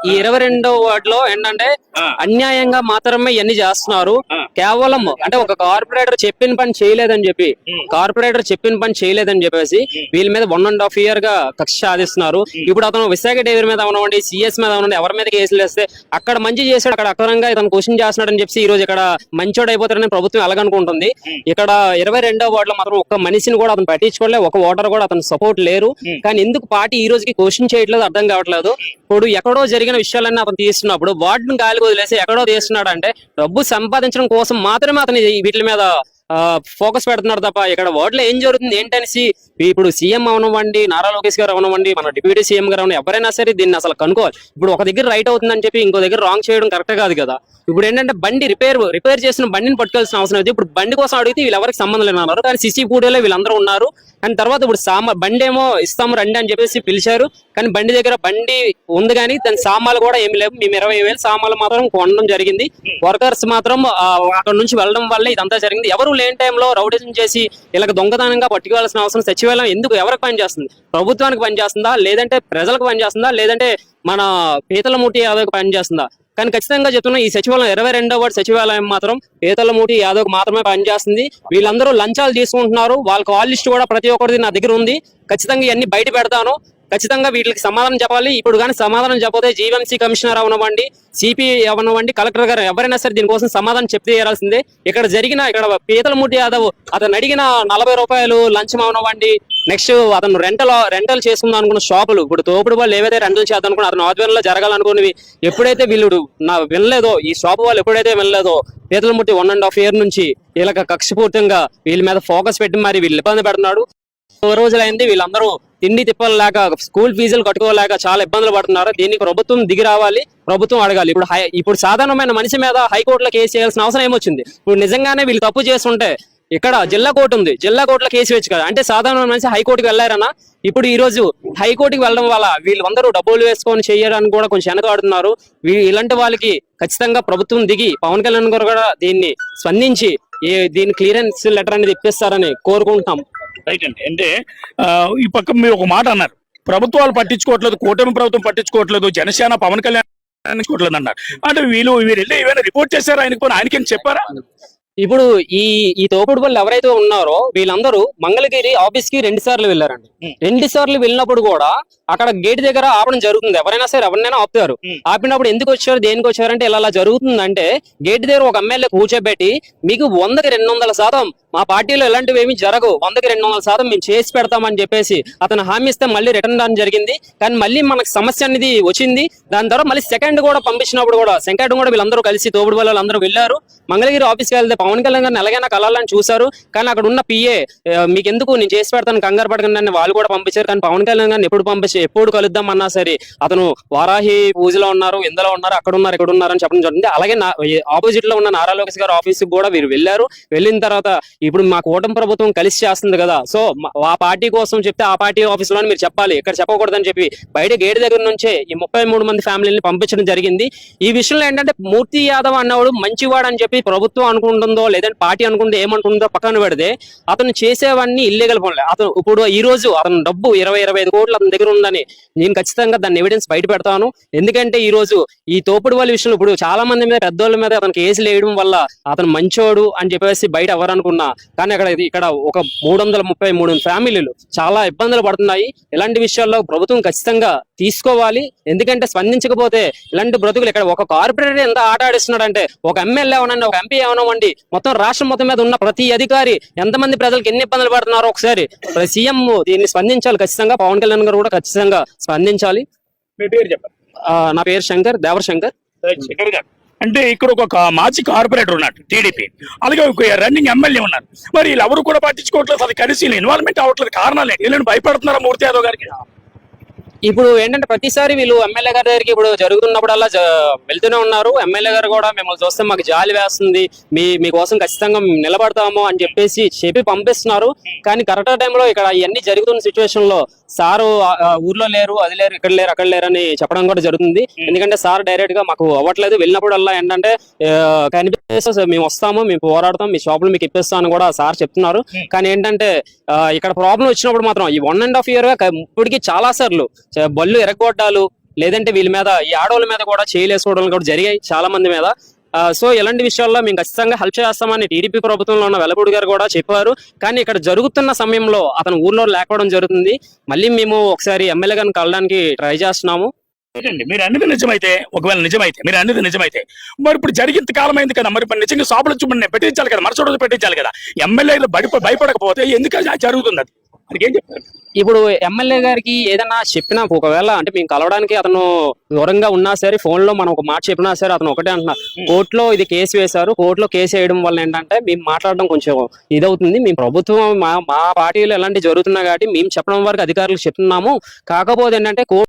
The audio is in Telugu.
ఈ 22వ వార్డులో ఏంటంటే అన్యాయంగా మాత్రమే ఇవన్నీ చేస్తున్నారు. కేవలం అంటే ఒక కార్పొరేటర్ చెప్పిన పని చేయలేదని చెప్పేసి వీళ్ళ మీద 1.5 year గా కక్ష సాధిస్తున్నారు. ఇప్పుడు అతను విశాఖ డైరీ మీద అవనండి, సిఎస్ మీద అవనండి, ఎవరి మీద కేసులు వేస్తే అక్కడ మంచి చేశాడు, అక్కడ అక్రమంగా ఇతను క్వశ్చన్ చేస్తున్నాడు అని చెప్పి ఈ రోజు ఇక్కడ మంచోడు అయిపోతారని ప్రభుత్వం ఎలాగనుకుంటుంది. ఇక్కడ 22వ వార్డులో మాత్రం ఒక్క మనిషిని కూడా అతను పట్టించుకోలేదు, ఒక ఓటర్ కూడా అతను సపోర్ట్ లేరు. కానీ ఎందుకు పార్టీ ఈ రోజుకి క్వశ్చన్ చేయట్లేదు అర్థం కావట్లేదు. ఇప్పుడు ఎక్కడో జరిగిన విషయాలన్నీ అతను తీస్తున్నప్పుడు వార్డును గాలికి వదిలేసి ఎక్కడో తీస్తున్నాడు అంటే డబ్బు సంపాదించడం కోసం మాత్రమే అతను వీటి మీద ఫోకస్ పెడుతున్నారు తప్ప ఇక్కడ వార్డులో ఏం జరుగుతుంది ఏంటనేసి ఇప్పుడు సీఎం అవనివ్వండి, నారా లోకేష్ గారు అవనివ్వండి, మన డిప్యూటీ సీఎం గారు అవనివ్వండి, ఎవరైనా సరే దీన్ని అసలు కనుక్కోవాలి. ఇప్పుడు ఒక దగ్గర రైట్ అవుతుందని చెప్పి ఇంకో దగ్గర రాంగ్ చేయడం కరెక్ట్ కాదు కదా. ఇప్పుడు ఏంటంటే బండి రిపేర్ చేసిన బండిని పట్టుకోవాల్సిన అవసరం లేదు. ఇప్పుడు బండి కోసం అడిగితే వీళ్ళు ఎవరికి సంబంధం లేనన్నారు, కానీ సిసి పూడేలో వీళ్ళందరూ ఉన్నారు. అండ్ తర్వాత ఇప్పుడు బండి ఏమో ఇస్తాము రండి అని చెప్పేసి పిలిచారు, కానీ బండి దగ్గర బండి ఉంది కానీ దాని సామాన్లు కూడా ఏమి లేవు. మేము 20,000 సామాన్లు మాత్రం కొనడం జరిగింది. వర్కర్స్ మాత్రం అక్కడ నుంచి వెళ్ళడం వల్ల ఇదంతా జరిగింది. ఎవరు లేని టైంలో రౌడిజం చేసి ఇలాగ దొంగతనంగా పట్టుకోవాల్సిన అవసరం సచివాలయం ఎందుకు ఎవరికి పనిచేస్తుంది? ప్రభుత్వానికి పనిచేస్తుందా, లేదంటే ప్రజలకు పనిచేస్తుందా, లేదంటే మన పీతలమూర్తి యాదవ్కి పనిచేస్తుందా? కానీ ఖచ్చితంగా చెప్తున్నా ఈ సచివాలయం 22వ వార్డు సచివాలయం మాత్రం పీతలమూర్తి యాదవ్కి మాత్రమే పనిచేస్తుంది. వీళ్ళందరూ లంచాలు తీసుకుంటున్నారు. వాళ్ళ కాల్ లిస్ట్ కూడా ప్రతి ఒక్కరిది నా దగ్గర ఉంది. ఖచ్చితంగా ఇవన్నీ బయట పెడతాను. ఖచ్చితంగా వీటికి సమాధానం చెప్పాలి. ఇప్పుడు కానీ సమాధానం చెప్పతే జీవీఎంసీ కమిషనర్ అవనివ్వండి, సిపి అవనివ్వండి, కలెక్టర్ గారు ఎవరైనా సరే దీనికోసం సమాధానం చెప్తే తీరాల్సిందే. ఇక్కడ పీతలమూర్తి యాదవ్ అతను అడిగిన 40 రూపాయలు లంచం అవనివ్వండి, నెక్స్ట్ అతను రెంటల్ చేసుకుందాం అనుకున్న షాపులు, ఇప్పుడు తోపుడు వాళ్ళు ఏవైతే రెంటల్ చేద్దాం అనుకున్న అతను ఆధ్వర్యంలో జరగాలనుకున్నవి ఎప్పుడైతే వీళ్ళు వినలేదో, ఈ షాపు వాళ్ళు ఎప్పుడైతే వినలేదో, పీతలమూర్తి 1.5 year నుంచి వీళ్ళకి కక్షపూర్తంగా వీళ్ళ మీద ఫోకస్ పెట్టి మరి వీళ్ళు ఇబ్బంది పెడుతున్నాడు. రోజులైంది వీళ్ళందరూ తిండి తిప్పలేక, స్కూల్ ఫీజులు కట్టుకోలేక చాలా ఇబ్బందులు పడుతున్నారు. దీనికి ప్రభుత్వం దిగి రావాలి, ప్రభుత్వం అడగాలి. ఇప్పుడు సాధారణమైన మనిషి మీద హైకోర్టులో కేసు చేయాల్సిన అవసరం ఏమొచ్చింది? ఇప్పుడు నిజంగానే వీళ్ళు తప్పు చేస్తుంటే ఇక్కడ జిల్లా కోర్టు ఉంది, జిల్లా కోర్టులో కేసు వేయచ్చు కదా. అంటే సాధారణ మనిషి హైకోర్టుకి వెళ్ళారన్నా. ఇప్పుడు ఈ రోజు హైకోర్టుకి వెళ్ళడం వల్ల వీళ్ళందరూ డబ్బులు వేసుకొని చేయడానికి కూడా కొంచెం వెనకాడుతున్నారు. ఇలాంటి వాళ్ళకి ఖచ్చితంగా ప్రభుత్వం దిగి పవన్ కళ్యాణ్ గారు కూడా దీన్ని స్పందించి దీని క్లియరెన్స్ లెటర్ అనేది ఇప్పిస్తారని కోరుకుంటున్నాం. రైట్ అండి. అంటే ఈ పక్క మీరు ఒక మాట అన్నారు, ప్రభుత్వాలు పట్టించుకోవట్లేదు, కూటమి ప్రభుత్వం పట్టించుకోవట్లేదు, జనసేన పవన్ కళ్యాణ్ పట్టించుకోవట్లేదు అన్నారు. అంటే వీళ్ళు వెళ్ళి ఏమైనా రిపోర్ట్ చేశారా ఆయనకేం చెప్పారా? ఇప్పుడు ఈ తోపుడు వాళ్ళు ఎవరైతే ఉన్నారో వీళ్ళందరూ మంగళగిరి ఆఫీస్ కి 2 సార్లు వెళ్ళారండి. 2 సార్లు వెళ్ళినప్పుడు కూడా అక్కడ గేట్ దగ్గర ఆపడం జరుగుతుంది. ఎవరైనా సరే ఎవరినైనా ఆపుతారు. ఆపినప్పుడు ఎందుకు వచ్చారు, దేనికి వచ్చారంటే ఇలా జరుగుతుందంటే గేట్ దగ్గర ఒక ఎమ్మెల్యే కూర్చోబెట్టి మీకు 100కి 200% మా పార్టీలో ఇలాంటివి ఏమి జరగవు, 100కి 200% మేము చేసి పెడతామని చెప్పేసి అతను హామీ ఇస్తే మళ్ళీ రిటర్న్ రావడం జరిగింది. కానీ మళ్ళీ మనకు సమస్య అనేది వచ్చింది. దాని తర్వాత మళ్ళీ సెకండ్ కూడా పంపించినప్పుడు కూడా వీళ్ళందరూ కలిసి తోపుడు వాళ్ళందరూ వెళ్ళారు. మంగళగిరి ఆఫీస్కి వెళ్తే పవన్ కళ్యాణ్ గారిని ఎలాగైనా కలాలని చూశారు. కానీ అక్కడ ఉన్న పిఏ మీకు ఎందుకు, నేను చేసి పెడతాను కంగారు పడకండి వాళ్ళు కూడా పంపించారు. కానీ పవన్ కళ్యాణ్ గారిని ఎప్పుడు కలుద్దాం అన్నా సరే అతను వారాహి పూజలో ఉన్నారు, ఇందులో ఉన్నారు, అక్కడ ఉన్నారు, ఇక్కడ ఉన్నారు అని చెప్పడం జరిగింది. అలాగే ఆపోజిట్ లో ఉన్న నారా లోకేష్ గారు ఆఫీస్ కూడా వీరు వెళ్ళారు. వెళ్ళిన తర్వాత ఇప్పుడు మా కూటమి ప్రభుత్వం కలిసి చేస్తుంది కదా, సో ఆ పార్టీ కోసం చెప్తే ఆ పార్టీ ఆఫీస్ లోనే మీరు చెప్పాలి, ఇక్కడ చెప్పకూడదని చెప్పి బయట గేట్ దగ్గర నుంచే ఈ 33 మంది ఫ్యామిలీని పంపించడం జరిగింది. ఈ విషయంలో ఏంటంటే మూర్తి యాదవ్ అన్నవాడు మంచివాడు అని చెప్పి ప్రభుత్వం అనుకుంటుందో లేదంటే పార్టీ అనుకుంటే ఏమనుకుంటుందో పక్కన పెడితే అతను చేసేవన్నీ ఇల్లీగల్ పనులే. అతను ఇప్పుడు ఈ రోజు అతను డబ్బు 20-25 కోట్లు అతని దగ్గర ఉందని నేను ఖచ్చితంగా దాన్ని ఎవిడెన్స్ బయట పెడతాను. ఎందుకంటే ఈ రోజు ఈ తోపుడు వాళ్ళ విషయంలో ఇప్పుడు చాలా మంది మీద, పెద్దోళ్ళ మీద అతను కేసులు వేయడం వల్ల అతను మంచోడు అని చెప్పేసి బయట ఎవరనుకున్నా, కానీ ఇక్కడ ఒక 333 ఫ్యామిలీలు చాలా ఇబ్బందులు పడుతున్నాయి. ఇలాంటి విషయాల్లో ప్రభుత్వం ఖచ్చితంగా తీసుకోవాలి. ఎందుకంటే స్పందించకపోతే ఇలాంటి బ్రతుకులు ఇక్కడ ఒక కార్పొరేటర్ ఎంత ఆట ఆడిస్తున్నాడంటే, ఒక ఎమ్మెల్యే అవనండి, ఒక ఎంపీ అవనివ్వండి, మొత్తం రాష్ట్రం మొత్తం మీద ఉన్న ప్రతి అధికారి ఎంతమంది ప్రజలకు ఎన్ని ఇబ్బందులు పడుతున్నారో ఒకసారి సీఎం దీన్ని స్పందించాలి. ఖచ్చితంగా పవన్ కళ్యాణ్ గారు కూడా ఖచ్చితంగా స్పందించాలి. మీ పేరు చెప్పండి. నా పేరు శంకర్, దేవర శంకర్. అంటే ఇక్కడ ఒక మాజీ కార్పొరేటర్ ఉన్నాడు టీడీపీ, అలాగే ఒక రన్నింగ్ ఎమ్మెల్యే ఉన్నారు. మరి వీళ్ళు ఎవరు కూడా పట్టించుకోవట్లేదు, అది కలిసి ఇన్వాల్వ్మెంట్ అవ్వట్లేదు. కారణాలు ఏంటి? వీళ్ళని భయపడుతున్నారా మూర్తి యాదవ్ గారికి? ఇప్పుడు ఏంటంటే ప్రతిసారి వీళ్ళు ఎమ్మెల్యే గారి దగ్గరికి ఇప్పుడు జరుగుతున్నప్పుడల్లా వెళ్తూనే ఉన్నారు. ఎమ్మెల్యే గారు కూడా మిమ్మల్ని చూస్తే మాకు జాలి వేస్తుంది, మీకోసం ఖచ్చితంగా నిలబడతాము అని చెప్పి పంపిస్తున్నారు. కానీ కరెక్ట్ టైంలో ఇక్కడ ఇవన్నీ జరుగుతున్న సిచ్యువేషన్ లో సారు ఊర్లో లేరు, అది లేరు, ఇక్కడ లేరు, అక్కడ లేరు అని చెప్పడం కూడా జరుగుతుంది. ఎందుకంటే సార్ డైరెక్ట్ గా మాకు అవ్వట్లేదు, వెళ్ళినప్పుడల్లా ఏంటంటే కనిపిస్తే మేము వస్తాము, మేము పోరాడతాం, మీ షాపులు మీకు ఇప్పిస్తామని కూడా సార్ చెప్తున్నారు. కానీ ఏంటంటే ఇక్కడ ప్రాబ్లం వచ్చినప్పుడు మాత్రం ఈ 1.5 year గా ఇప్పటికీ చాలా సార్లు బళ్ళు ఎరగొట్టాలు, లేదంటే వీళ్ళ మీద ఈ ఆడవాళ్ళ మీద కూడా చేయలేసుకోవడం కూడా జరిగాయి చాలా మంది మీద. సో ఇలాంటి విషయాల్లో మేము ఖచ్చితంగా హెల్ప్ చేస్తామని టీడీపీ ప్రభుత్వంలో ఉన్న వెలపూడి గారు కూడా చెప్పారు. కానీ ఇక్కడ జరుగుతున్న సమయంలో అతను ఊర్లో లేకపోవడం జరుగుతుంది. మళ్ళీ మేము ఒకసారి ఎమ్మెల్యే గారిని కలడానికి ట్రై చేస్తున్నాము. ఏంటండి మీరు అన్నది నిజమైతే, ఒకవేళ నిజమైతే మీరు అన్నది నిజమైతే మరి ఇప్పుడు జరిగింత కాలం అయింది కదా, మరి నిజంగా షాపులు వచ్చి పెట్టించాలి కదా, మరుసటి రోజు పెట్టించాలి కదా. ఎమ్మెల్యేలు భయపడకపోతే ఎందుకు అది జరుగుతుంది? అది మనకి ఏం చెప్తారు? ఇప్పుడు ఎమ్మెల్యే గారికి ఏదైనా చెప్పినా, ఒకవేళ అంటే మేము కలవడానికి అతను దూరంగా ఉన్నా సరే, ఫోన్ లో మనం ఒక మాట చెప్పినా సరే అతను ఒకటే అంటున్నారు, కోర్టులో ఇది కేసు వేశారు, కోర్టులో కేసు వేయడం వల్ల ఏంటంటే మేము మాట్లాడడం కొంచెం ఇదవుతుంది. మేము ప్రభుత్వం మా పార్టీలో ఎలాంటి జరుగుతున్నా కాబట్టి మేము చెప్పడం వరకు అధికారులకు చెప్తున్నాము. కాకపోతే ఏంటంటే